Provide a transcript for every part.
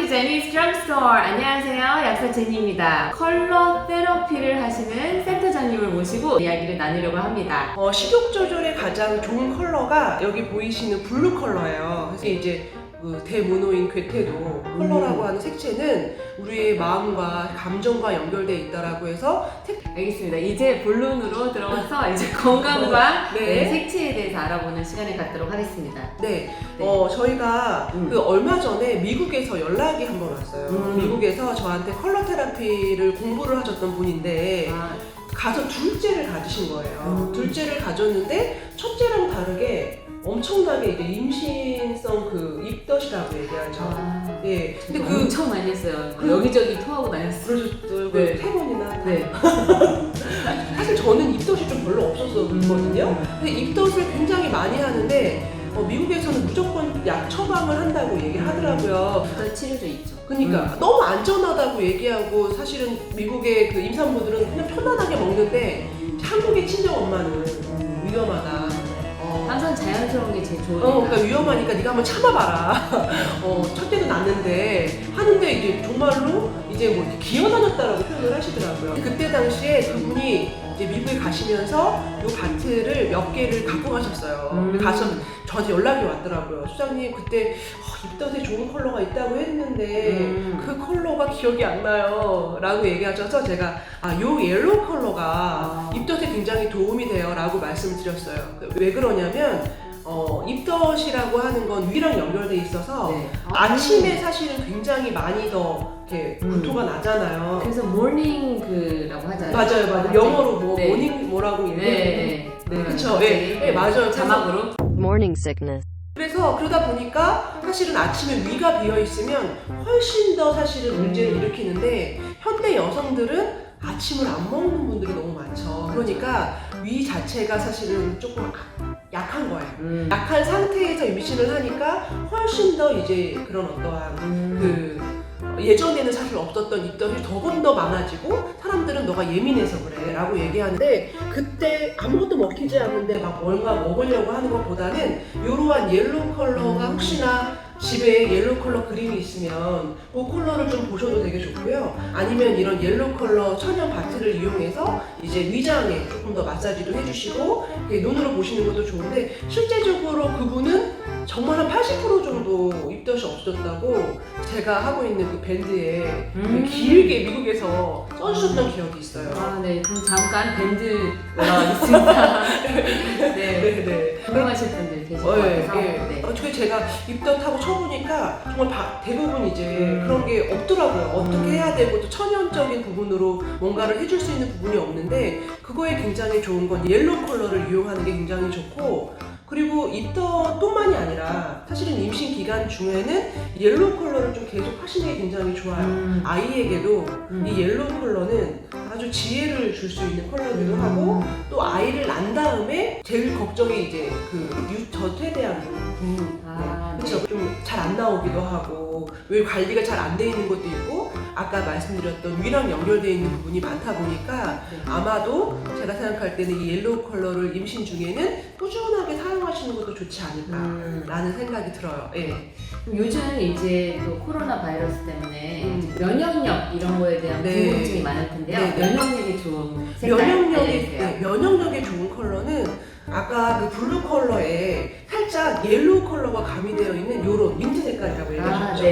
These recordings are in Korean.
제니's 드럼스토어. 안녕하세요. 약사 제니입니다. 컬러 테라피를 하시는 센터장님을 모시고 이야기를 나누려고 합니다. 식욕 조절에 가장 좋은 컬러가 여기 보이시는 블루 컬러예요. 그래서 이제 그 대모노인 괴테도 컬러라고 하는 색채는 우리의 마음과 감정과 연결되어 있다라고 해서 알겠습니다. 이제 본론으로 들어가서 이제 건강과 네. 색채에 대해서 알아보는 시간을 갖도록 하겠습니다. 네, 네. 저희가 그 얼마 전에 미국에서 연락이 한 번 왔어요. 미국에서 저한테 컬러 테라피를 공부를 하셨던 분인데 가서 둘째를 가지신 거예요. 둘째를 가졌는데 첫째랑 다르게 엄청나게 이제 임신성 그 입덧이라고 얘기하죠. 예. 근데 엄청 많이 했어요. 여기저기 토하고 다녔어요. 그러셨더라고요. 네. 3번이나. 네. 사실 저는 입덧이 좀 별로 없었거든요. 근데 입덧을 굉장히 많이 하는데 미국에서는 무조건 약 처방을 한다고 얘기를 하더라고요. 입덧 치료도 있죠. 그러니까 너무 안전하다고 얘기하고 사실은 미국의 그 임산부들은 그냥 편안하게 먹는데 한국의 친정 엄마는 위험하다. 항상 자연스러운 게 제일 좋으니까. 그러니까 위험하니까 네가 한번 참아봐라. 첫째도 낳는데 하는데 이제 정말로 이제 뭐 이렇게 기어다녔다라고 표현을 하시더라고요. 그때 당시에 그분이 이제 미국에 가시면서 요 바트를 몇 개를 갖고 가셨어요. 가서 저한테 연락이 왔더라고요. 수장님 그때 입덧에 좋은 컬러가 있다고 했는데 그 컬러가 기억이 안 나요 라고 얘기하셔서 제가 요 옐로우 컬러가 입덧에 굉장히 도움이 돼요 라고 말씀을 드렸어요. 왜 그러냐면 입덧이라고 하는 건 위랑 연결돼 있어서 네. 아침에 사실은 굉장히 많이 더 이렇게 구토가 나잖아요. 그래서 모닝그라고 하잖아요. 맞아요. 영어로 뭐 네. 모닝 뭐라고 얘기해요? 네. 그쵸. 네, 맞아요. 자막으로. morning sickness. 그래서 그러다 보니까 사실은 아침에 위가 비어 있으면 훨씬 더 사실은 문제를 일으키는데 현대 여성들은 아침을 안 먹는 분들이 너무 많죠. 그러니까 위 자체가 사실은 조금 약한 거예요. 약한 상태에서 임신을 하니까 훨씬 더 이제 그런 어떠한 예전에는 사실 없었던 입덧이 조금 더 많아지고 사람들은 너가 예민해서 그래 라고 얘기하는데 그때 아무것도 먹히지 않는데 막 뭔가 먹으려고 하는 것보다는 이러한 옐로우 컬러가 혹시나 집에 옐로우 컬러 그림이 있으면 그 컬러를 좀 보셔도 되게 좋고요. 아니면 이런 옐로우 컬러 천연 바트를 이용해서 이제 위장에 조금 더 마사지도 해주시고 눈으로 보시는 것도 좋은데 실제적으로 그분은 정말 한 80% 정도 입덧이 없어졌다고 제가 하고 있는 그 밴드에 길게 미국에서 써주셨던 기억이 있어요. 네. 그럼 잠깐 밴드 올라와 있습니다. 네. 궁금하실 분들 계실 것 같아서. 네. 어떻게 제가 입덧하고 쳐보니까 정말 대부분 이제 그런 게 없더라고요. 어떻게 해야 되고 또 천연적인 부분으로 뭔가를 해줄 수 있는 부분이 없는데 그거에 굉장히 좋은 건 옐로우 컬러를 이용하는 게 굉장히 좋고 그리고 입덧뿐만이 아니라 사실은 임신 기간 중에는 옐로우 컬러를 좀 계속 하시는 게 굉장히 좋아요. 아이에게도 이 옐로우 컬러는 아주 지혜를 줄 수 있는 컬러기도 하고 또 아이를 낳은 다음에 제일 걱정이 이제 그 유젖에 대한 부분. 그렇죠. 좀 잘 안 나오기도 하고 왜 관리가 잘 안 돼 있는 것도 있고 아까 말씀드렸던 위랑 연결되어 있는 부분이 많다 보니까 아마도 제가 생각할 때는 이 옐로우 컬러를 임신 중에는 꾸준하게 사용하시는 것도 좋지 않을까라는 생각이 들어요. 예. 요즘 이제 또 코로나 바이러스 때문에 면역력 이런 거에 대한 궁금증이 많을 텐데요. 면역력이 좋은 색깔 면역력에 좋은 컬러는 아까 그 블루 컬러에 살짝 옐로우 컬러가 가미되어 있는 요런 민트 색깔이라고 얘기하셨죠?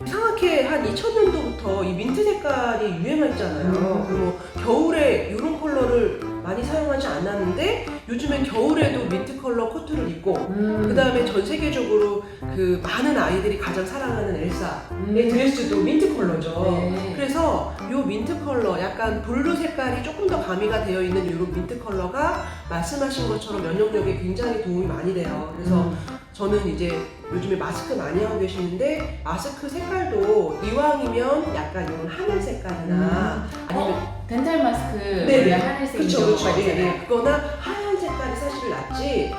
이상하게 한 2000년도부터 이 민트 색깔이 유행했잖아요. 그리고 겨울에 이런 컬러를 많이 사용하지 않았는데 요즘엔 겨울에도 민트 컬러 코트를 입고 그 다음에 전 세계적으로 그 많은 아이들이 가장 사랑하는 엘사의 드레스도 민트 컬러죠. 그래서 이 민트 컬러 약간 블루 색깔이 조금 더 가미가 되어 있는 이런 민트 컬러가 말씀하신 것처럼 면역력에 굉장히 도움이 많이 돼요. 그래서 저는 이제 요즘에 마스크 많이 하고 계시는데 마스크 색깔도 이왕이면 약간 이런 하늘 색깔이나 아니면 덴탈 마스크 원래 하늘색인 경우가 있잖아요. 그거나 하얀 색깔이 사실 낫지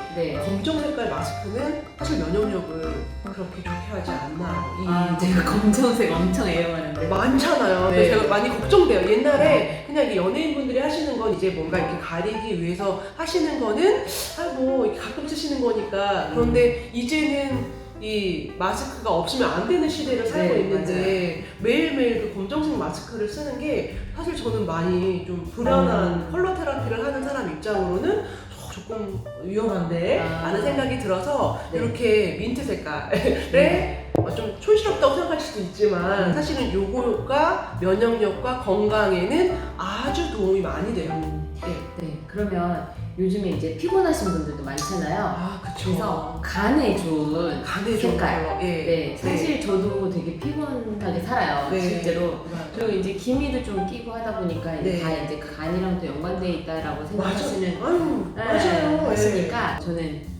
검정 색깔 마스크는 사실 면역력을 그렇게 좋게 하지 않나요? 제가 검정색 엄청 애용하는데 많잖아요. 제가 많이 걱정돼요. 옛날에 그냥 이게 연예인분들이 하시는 건 이제 뭔가 이렇게 가리기 위해서 하시는 거는 뭐 이렇게 가끔 쓰시는 거니까 그런데 이제는 이 마스크가 없으면 안 되는 시대를 살고 네, 있는데 매일매일 그 검정색 마스크를 쓰는 게 사실 저는 많이 좀 불안한 컬러 테라피를 하는 사람 입장으로는 조금 위험한데 라는 생각이 들어서 네. 이렇게 민트 색깔에 좀 촌스럽다고 생각할 수도 있지만 사실은 요거가 면역력과 건강에는 아주 도움이 많이 돼요. 네, 그러면 요즘에 이제 피곤하신 분들도 많잖아요. 아, 그쵸. 그래서 간에 좋은 간에 좋은 색깔. 컬러. 예. 네, 사실 저도 되게 피곤하게 살아요. 네. 실제로. 맞아요. 그리고 이제 기미도 좀 끼고 하다 보니까 이제 네. 다 이제 간이랑도 연관돼 있다라고 맞아요. 생각하시는 아유, 네, 맞아요. 하시니까 저는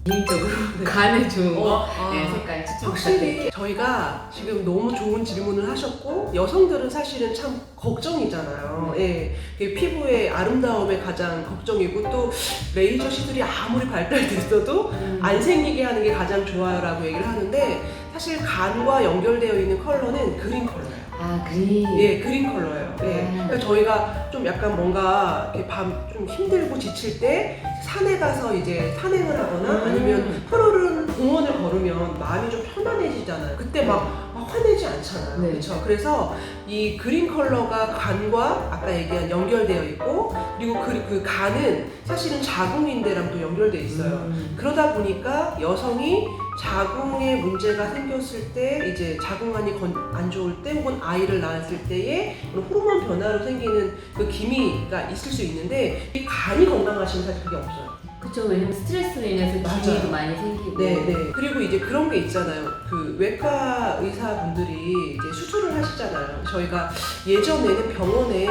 개인적으로 간에 좋은 거 네, 색깔 추천 확실히 부탁드릴게요. 저희가 지금 너무 좋은 질문을 하셨고 여성들은 사실은 참 걱정이잖아요. 예, 그 피부의 아름다움에 가장 걱정이고 또 레이저 시술이 아무리 발달됐어도 안 생기게 하는 게 가장 좋아요라고 얘기를 하는데 사실 간과 연결되어 있는 컬러는 그린 컬러예요. 아, 그린. 예, 그린 컬러예요. 예. 그러니까 저희가 좀 약간 뭔가 이렇게 밤 좀 힘들고 지칠 때 산에 가서 이제 산행을 하거나 아니면 푸르른 공원을 걸으면 마음이 좀 편안해지잖아요. 그때 막 화내지 않잖아요. 네. 그렇죠. 그래서 이 그린 컬러가 간과 아까 얘기한 연결되어 있고 그리고 그 간은 사실은 자궁인대랑 또 연결되어 있어요. 그러다 보니까 여성이 자궁에 문제가 생겼을 때 이제 자궁안이 안 좋을 때 혹은 아이를 낳았을 때에 그런 호르몬 변화로 생기는 그 기미가 있을 수 있는데 이 간이 건강하시면 사실 그게 없어요. 그쵸, 왜냐면 스트레스로 인해서 맞아요. 기미도 많이 생기고. 네네. 그리고 이제 그런 게 있잖아요. 그 외과 의사분들이 이제 수술을 하시잖아요. 저희가 예전에는 병원에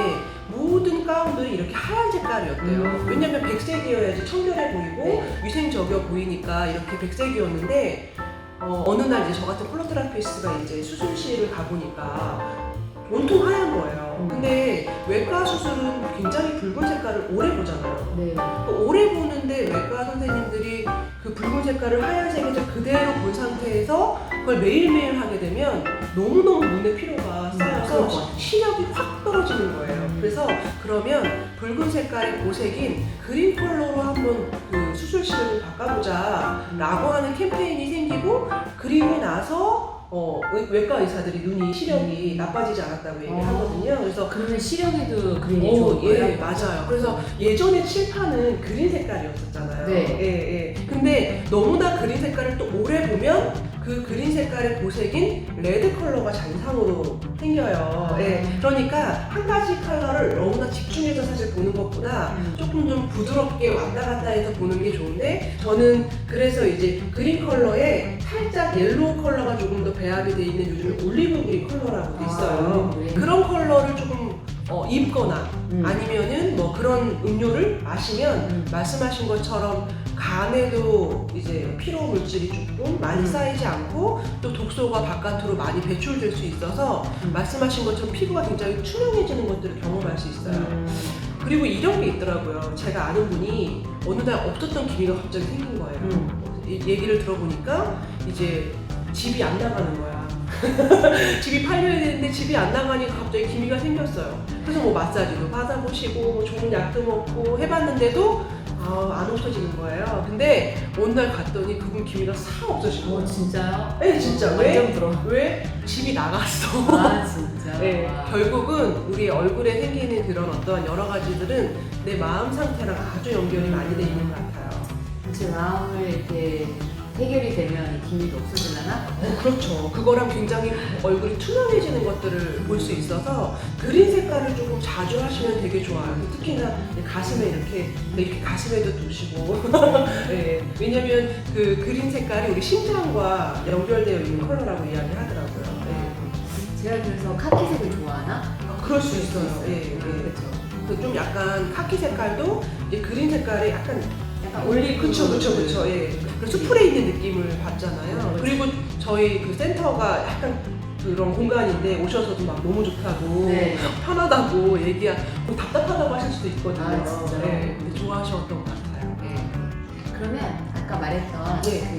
모든 가운들이 이렇게 하얀 색깔이었대요. 왜냐면 백색이어야지 청결해 보이고 네. 위생적이어 보이니까 이렇게 백색이었는데 어느 날 이제 저 같은 컬러 테라피스트가 이제 수술실을 가보니까 온통 하얀 거예요. 근데 외과 수술은 굉장히 붉은 색깔을 오래 보잖아요. 네. 오래 보는데 외과 선생님들이 그 붉은 색깔을 하얀색에서 그대로 본 상태에서 그걸 매일매일 하게 되면 너무너무 눈의 피로가 쌓여서 시력이 확 떨어지는 거예요. 그래서 그러면 붉은 색깔의 보색인 그린 컬러로 한번 그 수술실을 바꿔보자 라고 하는 캠페인이 생기고 그리고 나서 외과 의사들이 눈이 시력이 나빠지지 않았다고 얘기를 하거든요. 그래서 그러면 시력에도 그린이 좋은 거예요? 예, 맞아요. 그래서 예전에 칠판은 그린 색깔이었었잖아요. 네. 예, 예. 근데 너무나 그린 색깔을 또 오래 보면 그 그린 색깔의 보색인 레드 컬러가 잔상으로 생겨요. 예. 그러니까 한 가지 컬러를 너무나 집중해서 사실 보는 것보다 조금 좀 부드럽게 왔다 갔다 해서 보는 게 좋은데 저는 그래서 이제 그린 컬러에 살짝 옐로우 컬러가 조금 더 배합이 돼 있는 요즘에 올리브 그린 컬러라고 돼 있어요. 올리브 그린. 그런 컬러를 조금 입거나 아니면은 뭐 그런 음료를 마시면 말씀하신 것처럼 간에도 이제 피로 물질이 조금 많이 쌓이지 않고 또 독소가 바깥으로 많이 배출될 수 있어서 말씀하신 것처럼 피부가 굉장히 투명해지는 것들을 경험할 수 있어요. 그리고 이런 게 있더라고요. 제가 아는 분이 어느 날 없었던 기미가 갑자기 생긴 거예요. 얘기를 들어보니까 이제 집이 안 나가는 거야. 집이 팔려야 되는데 집이 안 나가니까 갑자기 기미가 생겼어요. 그래서 뭐 마사지도 받아보시고 뭐 좋은 약도 먹고 해봤는데도 안 없어지는 거예요. 근데 어느 날 갔더니 그분 기미가 싹 없어진 거예요. 진짜요? 네, 진짜. 완전 부러워. 왜? 집이 나갔어. 아, 진짜? 네, 와. 결국은 우리 얼굴에 생기는 그런 어떤 여러 가지들은 내 마음 상태랑 아주 연결이 많이 돼 있는 것 같아요. 제 마음을 이렇게 해결이 되면 이 기미도 없어지려나? 그렇죠. 그거랑 굉장히 얼굴이 투명해지는 것들을 볼 수 있어서 그린 색깔을 조금 자주 하시면 되게 좋아요. 특히나 가슴에 이렇게 가슴에도 두시고 네, 왜냐면 그 그린 색깔이 우리 심장과 연결되어 있는 컬러라고 이야기를 하더라고요. 네. 제가 그래서 카키색을 좋아하나? 그럴 수 있어요. 예, 예. 그렇죠. 좀 약간 카키 색깔도 이제 그린 색깔에 약간 올리브. 그쵸. 예. 그 수풀에 있는 느낌을 받잖아요. 그리고 저희 그 센터가 약간 그런 공간인데 오셔서도 막 너무 좋다고 네. 편하다고 뭐 답답하다고 하실 수도 있거든요. 아, 진짜요? 네. 근데 좋아하셨던 것 같아요. 그러면 아까 말했던 네.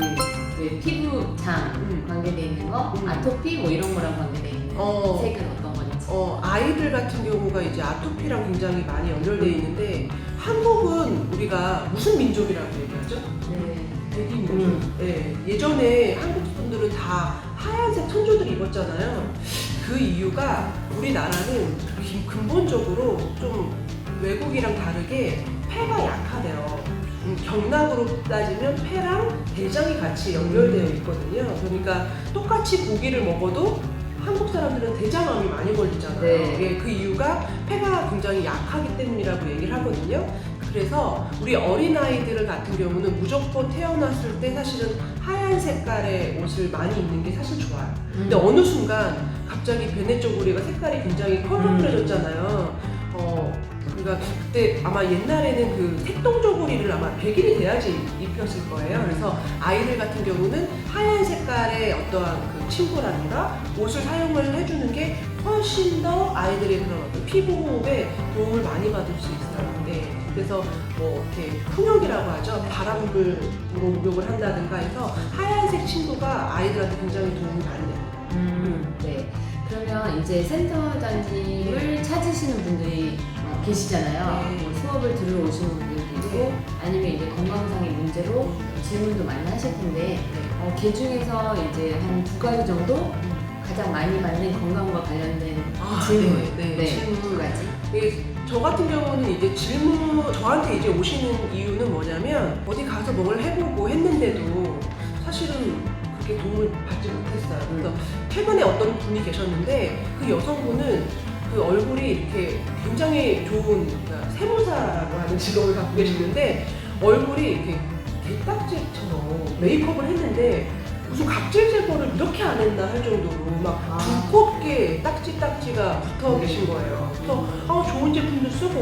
그 피부장 관계돼 있는 거, 아토피 뭐 이런 거랑 관계돼 있는 색은 어떤 건지. 아이들 같은 경우가 이제 아토피랑 굉장히 많이 연결되어 있는데 한국은 우리가 무슨 민족이라고 얘기하죠? 네. 대기민족. 예, 예전에 한국 여성분들은 다 하얀색 천조들 입었잖아요. 그 이유가 우리나라는 근본적으로 좀 외국이랑 다르게 폐가 약하대요. 경락으로 따지면 폐랑 대장이 같이 연결되어 있거든요. 그러니까 똑같이 고기를 먹어도 한국 사람들은 대장암이 많이 걸리잖아요. 네. 예, 그 이유가 폐가 굉장히 약하기 때문이라고 얘기를 하거든요. 그래서 우리 어린아이들 같은 경우는 무조건 태어났을 때 사실은 하얀 색깔의 옷을 많이 입는 게 사실 좋아요. 근데 어느 순간 갑자기 베네 쪼고리가 색깔이 굉장히 컬러풀해졌잖아요. 그러니까 그때 아마 옛날에는 그 색동 쪼고리를 아마 100일이 돼야지 입혔을 거예요. 그래서 아이들 같은 경우는 하얀 색깔의 어떠한 그 침구라든가 옷을 사용을 해주는 게 훨씬 더 아이들의 그런 어떤 피부 호흡에 도움을 많이 받을 수 있어요. 네. 그래서 뭐 이렇게 풍욕이라고 하죠. 바람으로 목욕을 한다든가 해서 하얀색 침구가 아이들한테 굉장히 도움이 많이 됩니다. 네. 그러면 이제 센터장님을 찾으시는 분들이 계시잖아요. 네. 뭐 수업을 들으러 오시는 분들도 있고, 네. 아니면 이제 건강상의 문제로 질문도 많이 하실 텐데, 그 중에서 이제 한 2가지 정도 가장 많이 받는 건강과 관련된 질문. 네, 질문. 2가지. 예, 저 같은 경우는 이제 저한테 이제 오시는 이유는 뭐냐면, 어디 가서 뭘 해보고 했는데도 사실은 그렇게 도움을 받지 못했어요. 그래서 최근에 어떤 분이 계셨는데, 그 여성분은 그 얼굴이 이렇게 굉장히 좋은, 그러니까 세무사라고 하는 직업을 갖고 계시는데, 얼굴이 이렇게 개딱지처럼 메이크업을 했는데, 무슨 각질 제거를 이렇게 안 했나 할 정도로 막 두껍게 딱지가 붙어 계신 거예요. 그래서 좋은 제품도 쓰고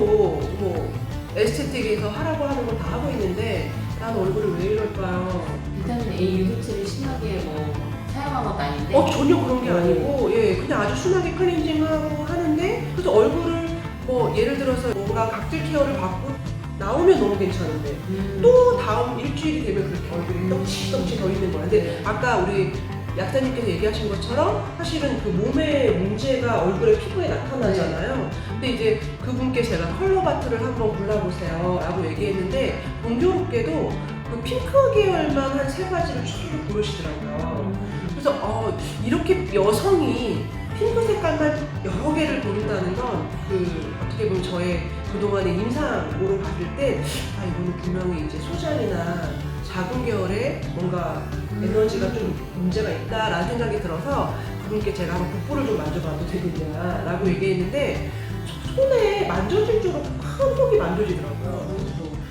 뭐 에스테틱에서 하라고 하는 걸 다 하고 있는데 난 얼굴이 왜 이럴까요? 비타민 A 유급체를 심하게 뭐 사용한 것도 아닌데. 전혀 그런 게 아니고 그냥 아주 순하게 클렌징하고 하는데, 그래서 얼굴을 뭐 예를 들어서 뭔가 각질 케어를 받고 나오면 너무 괜찮은데 또 다음 일주일이 되면 그렇게 얼굴이 떡치떡치 더 있는 거야. 근데 아까 우리 약사님께서 얘기하신 것처럼 사실은 그 몸의 문제가 얼굴에 피부에 나타나잖아요. 근데 이제 그분께 제가 컬러 바트를 한번 골라보세요 라고 얘기했는데, 공교롭게도 그 핑크 계열만 한 3가지를 쭉 고르시더라고요. 그래서 이렇게 여성이 핑크 색깔만 여러 개를 고른다는 건 어떻게 보면 저의 그동안의 임상으로 봤을 때 이거는 분명히 이제 소장이나 자궁 계열에 뭔가 에너지가 좀 문제가 있다라는 생각이 들어서 그분께 제가 한번 복부를 좀 만져봐도 되겠냐라고 얘기했는데, 손에 만져질 줄 알고 큰 폭이 만져지더라고요.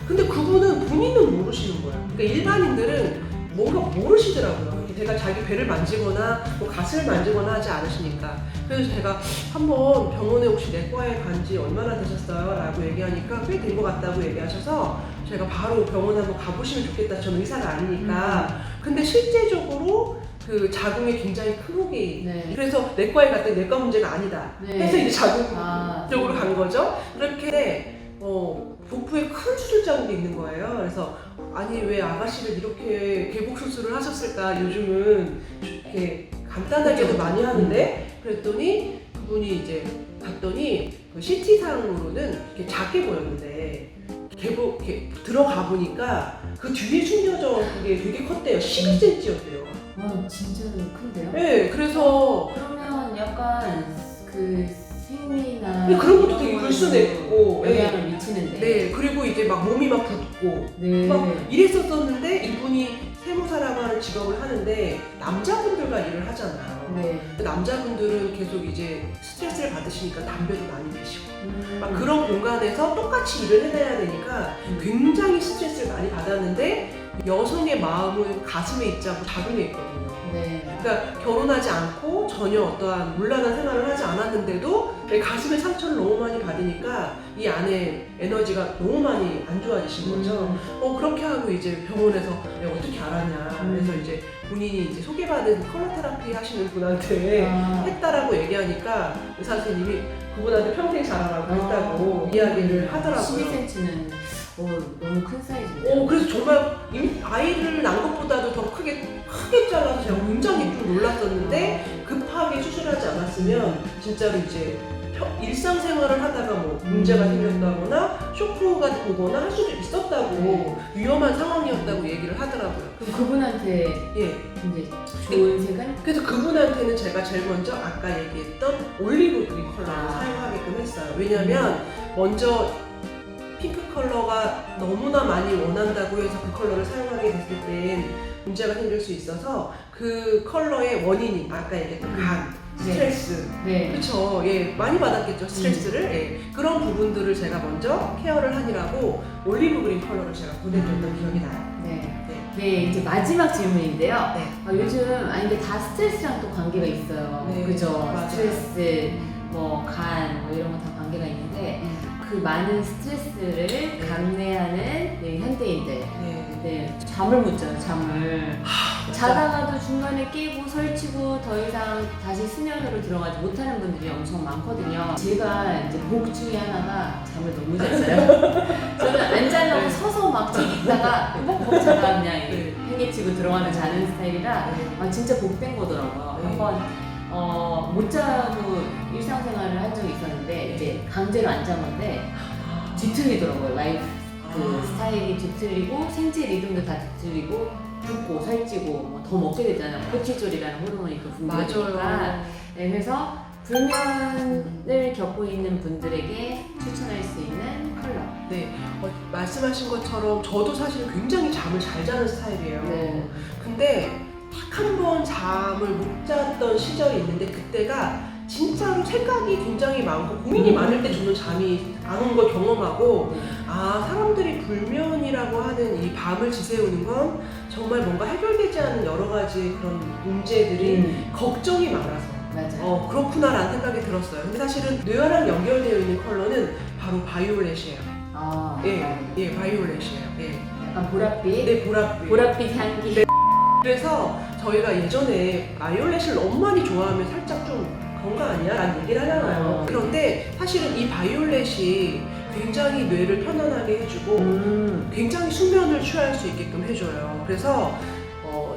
근데 그분은 본인은 모르시는 거예요. 그러니까 일반인들은 뭔가 모르시더라고요. 제가 자기 배를 만지거나 뭐 가슴을 만지거나 하지 않으시니까. 그래서 제가 한번 병원에 혹시 내과에 간지 얼마나 되셨어요? 라고 얘기하니까 꽤 된 것 같다고 얘기하셔서 제가 바로 병원 한번 가보시면 좋겠다. 저는 의사가 아니니까. 근데 실제적으로 그 자궁에 굉장히 큰 혹이 그래서 내과에 갔더니 내과 문제가 아니다 해서 이제 자궁 쪽으로 간 거죠. 그렇게 복부에 큰 수술 자국이 있는 거예요. 그래서 아니 왜 아가씨를 이렇게 개복 수술을 하셨을까? 요즘은 이렇게 간단하게도 많이 하는데, 그랬더니 그분이 이제 봤더니 그 CT상으로는 이렇게 작게 보였는데 이렇게 들어가 보니까 그 뒤에 숨겨져 그게 되게 컸대요. 12cm였대요. 와, 진짜 큰데요? 네, 그래서 그러면 약간 그 생리나 그런 것도 되게 불순했고 영향을 미치는데. 네, 그리고 이제 막 몸이 막 붓고 막 이랬었었는데, 이분이 세무사라고 하는 직업을 하는데 남자분들과 일을 하잖아요. 남자분들은 계속 이제 스트레스를 받으시니까 담배도 많이 피시고 막 그런 공간에서 똑같이 일을 해내야 되니까 굉장히 스트레스를 많이 받았는데, 여성의 마음은 가슴에 있지 않고 자궁에 있거든요. 그러니까 결혼하지 않고 전혀 어떠한 문란한 생활을 하지 않았는데도 가슴에 상처를 너무 많이 받으니까 이 안에 에너지가 너무 많이 안 좋아지신 거죠. 그렇게 하고 이제 병원에서 내가 어떻게 알았냐. 그래서 이제 본인이 이제 소개받은 컬러 테라피 하시는 분한테 했다라고 얘기하니까 의사 선생님이 그분한테 평생 잘하라고 했다고 이야기를 하더라고요. 12cm는 너무 큰 사이즈인데. 그래서 정말 아이를 낳은 것보다도 더 크게 잘라서 제가 굉장히 좀 놀랐었는데, 급하게 수술하지 않았으면 진짜로 이제 일상생활을 하다가 뭐 문제가 생겼다거나 쇼크가 오거나 할 수도 있었다고 위험한 상황이었다고 얘기를 하더라고요. 그럼 그분한테 예. 이제 좋은 색은? 그래서 그분한테는 제가 제일 먼저 아까 얘기했던 올리브 그린 컬러를 사용하게끔 했어요. 왜냐면 먼저 핑크 컬러가 너무나 많이 원한다고 해서 그 컬러를 사용하게 됐을 땐 문제가 생길 수 있어서 그 컬러의 원인이 아까 얘기했던 감, 스트레스, 네. 그렇죠. 예, 많이 받았겠죠 스트레스를. 예, 그런 부분들을 제가 먼저 케어를 하느라고 올리브 그린 컬러를 제가 보내드렸던 기억이 나요. 네. 네, 이제 마지막 질문인데요. 네. 요즘 근데 다 스트레스랑 또 관계가 있어요. 네, 그죠? 맞아요. 스트레스, 뭐 간, 뭐 이런 거 다 관계가 있는데 그 많은 스트레스를 감내하는 현대인들. 네. 네, 잠을 못 자요, 잠을. 자다가도 중간에 깨고 설치고 더 이상 다시 수면으로 들어가지 못하는 분들이 엄청 많거든요. 제가 이제 복 중에 하나가 잠을 너무 잘 자요. 저는 안 자려고 서서 막 책 읽다가 뻑뻑 자다 그냥 팽개치고 들어가는 자는 스타일이라 진짜 복된 거더라고요. 네. 한번 못 자고 일상생활을 한 적이 있었는데 이제 강제로 안 잔 건데 뒤틀리더라고요. 라이프 그 스타일이 뒤틀리고 생체 리듬도 다 뒤틀리고 붓고 살찌고 뭐 더 먹게 되잖아요. 코티졸이라는 호르몬이 또 분비되니까. 맞아요. 네, 그래서 불면을 겪고 있는 분들에게 추천할 수 있는 컬러. 네, 말씀하신 것처럼 저도 사실 굉장히 잠을 잘 자는 스타일이에요. 네. 근데 딱 한 번 잠을 못 잤던 시절이 있는데 그때가 진짜로 생각이 굉장히 많고 고민이 많을 때 저는 잠이 안 온 걸 경험하고 사람들이 불면이라고 하는 이 밤을 지새우는 건 정말 뭔가 해결되지 않은 여러 가지 그런 문제들이 걱정이 많아서 맞아요. 그렇구나라는 생각이 들었어요. 근데 사실은 뇌와랑 연결되어 있는 컬러는 바로 바이올렛이에요. 예, 바이올렛이에요. 예. 약간 보랏빛. 네, 보랏빛. 보랏빛 향기. 네. 그래서 저희가 예전에 바이올렛을 너무 많이 좋아하면 살짝 좀 그런 거 아니야? 라는 얘기를 하잖아요. 그런데 사실은 이 바이올렛이 굉장히 뇌를 편안하게 해주고 굉장히 숙면을 취할 수 있게끔 해줘요. 그래서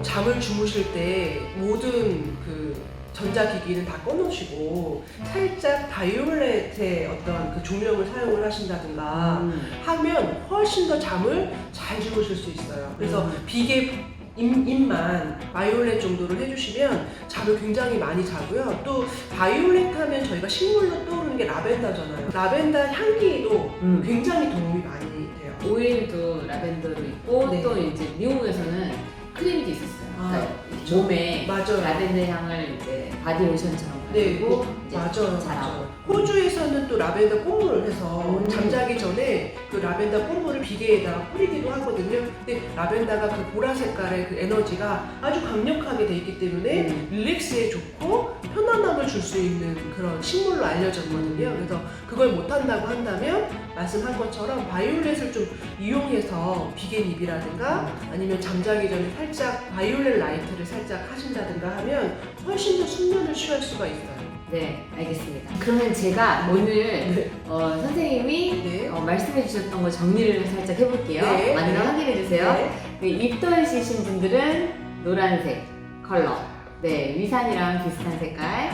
잠을 주무실 때 모든 그 전자기기는 다 꺼놓으시고 살짝 바이올렛의 어떤 그 조명을 사용을 하신다든가 하면 훨씬 더 잠을 잘 주무실 수 있어요. 그래서 비계 잎만 바이올렛 정도를 해주시면 잠을 굉장히 많이 자고요. 또 바이올렛 하면 저희가 식물로 떠오르는 게 라벤더잖아요. 라벤더 향기도 굉장히 도움이 많이 돼요. 오일도 라벤더로 있고 네. 또 이제 미국에서는 크림도 있었어요. 그러니까 그쵸. 몸에 맞아요. 라벤더 향을 이제 바디로션처럼 네, 바르고 이제 맞아요. 잘하고. 호주에서는 또 라벤더 꽃물을 해서 잠자기 전에 그 라벤더 꽃물을 비계에다가 뿌리기도 하거든요. 근데 라벤더가 그 보라 색깔의 그 에너지가 아주 강력하게 돼 있기 때문에 릴렉스에 좋고 편안함을 줄 수 있는 그런 식물로 알려졌거든요. 그래서 그걸 못한다고 한다면 말씀한 것처럼 바이올렛을 좀 이용해서 비계잎이라든가 아니면 잠자기 전에 살짝 바이올렛 라이트를 살짝 하신다든가 하면 훨씬 더 숙면을 취할 수가 있어요. 네, 알겠습니다. 그러면 제가 오늘 선생님이 말씀해 주셨던 거 정리를 살짝 해볼게요. 네. 맞나 확인해 주세요. 네. 그 입덧이신 분들은 노란색 컬러. 네, 위산이랑 비슷한 색깔.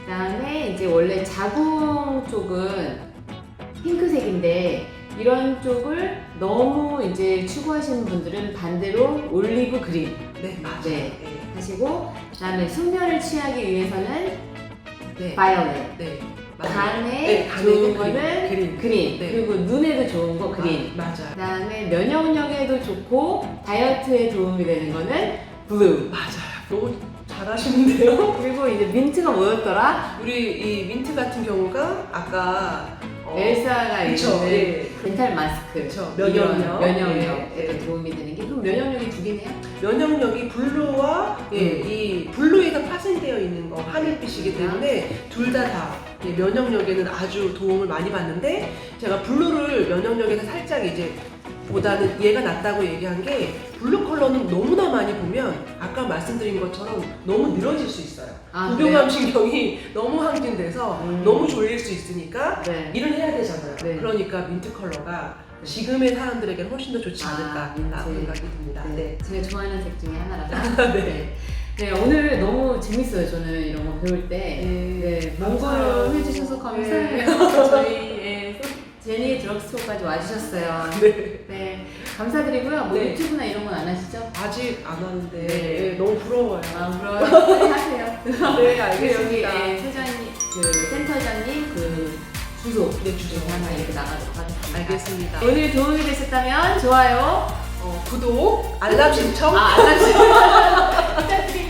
그 다음에 이제 원래 자궁 쪽은 핑크색인데 이런 쪽을 너무 이제 추구하시는 분들은 반대로 올리브 그린. 네, 맞아요. 네. 하시고 그다음에 숙면을 취하기 위해서는 네. 바이올렛. 네. 간에 간에는 좋은 거는 그린. 그린. 네. 그리고 눈에도 좋은 거 그린. 맞아요. 그다음에 면역력에도 좋고 다이어트에 도움이 되는 거는 블루. 맞아요. 너무 잘하시는데요? 그리고 이제 민트가 뭐였더라? 우리 이 민트 같은 경우가 아까 엘사가 그쵸, 있는 예. 덴탈 마스크. 그쵸, 이런 면역력. 면역력에도 예. 도움이 되는 게 그럼 면역력이 두 개네요? 면역력이 블루와 이 블루에서 파생되어 있는 거 하늘빛이기 때문에 둘 다 면역력에는 아주 도움을 많이 받는데 제가 블루를 면역력에서 살짝 이제 보다는 얘가 낫다고 얘기한 게 블루 컬러는 너무나 많이 보면 아까 말씀드린 것처럼 너무 늘어질 수 있어요. 부교감 신경이 너무 항진돼서 너무 졸릴 수 있으니까 일을 해야 되잖아요. 네. 그러니까 민트 컬러가 지금의 사람들에게는 훨씬 더 좋지 않을까 민트. 생각이 듭니다. 네. 제가 좋아하는 색 중에 하나라서. 네. 네, 오늘 너무 재밌어요. 저는 이런 거 배울 때. 네, 감사해요. 먼 해주셔서 감사해요. 네. 저희 제니 드럭스토어까지 와주셨어요. 네. 네, 감사드리고요. 뭐 네. 유튜브나 이런 건 안 하시죠? 아직 안 하는데 네. 네, 너무 부러워요. 그럼 빨리 하세요. 네, 여기 알겠습니다. 소장님, 센터장님 주소 네, 주소 하나 이렇게 나가도록 하겠습니다. 알겠습니다. 오늘 도움이 되셨다면 좋아요, 구독, 알람 신청 알람 설정 부탁드립니다.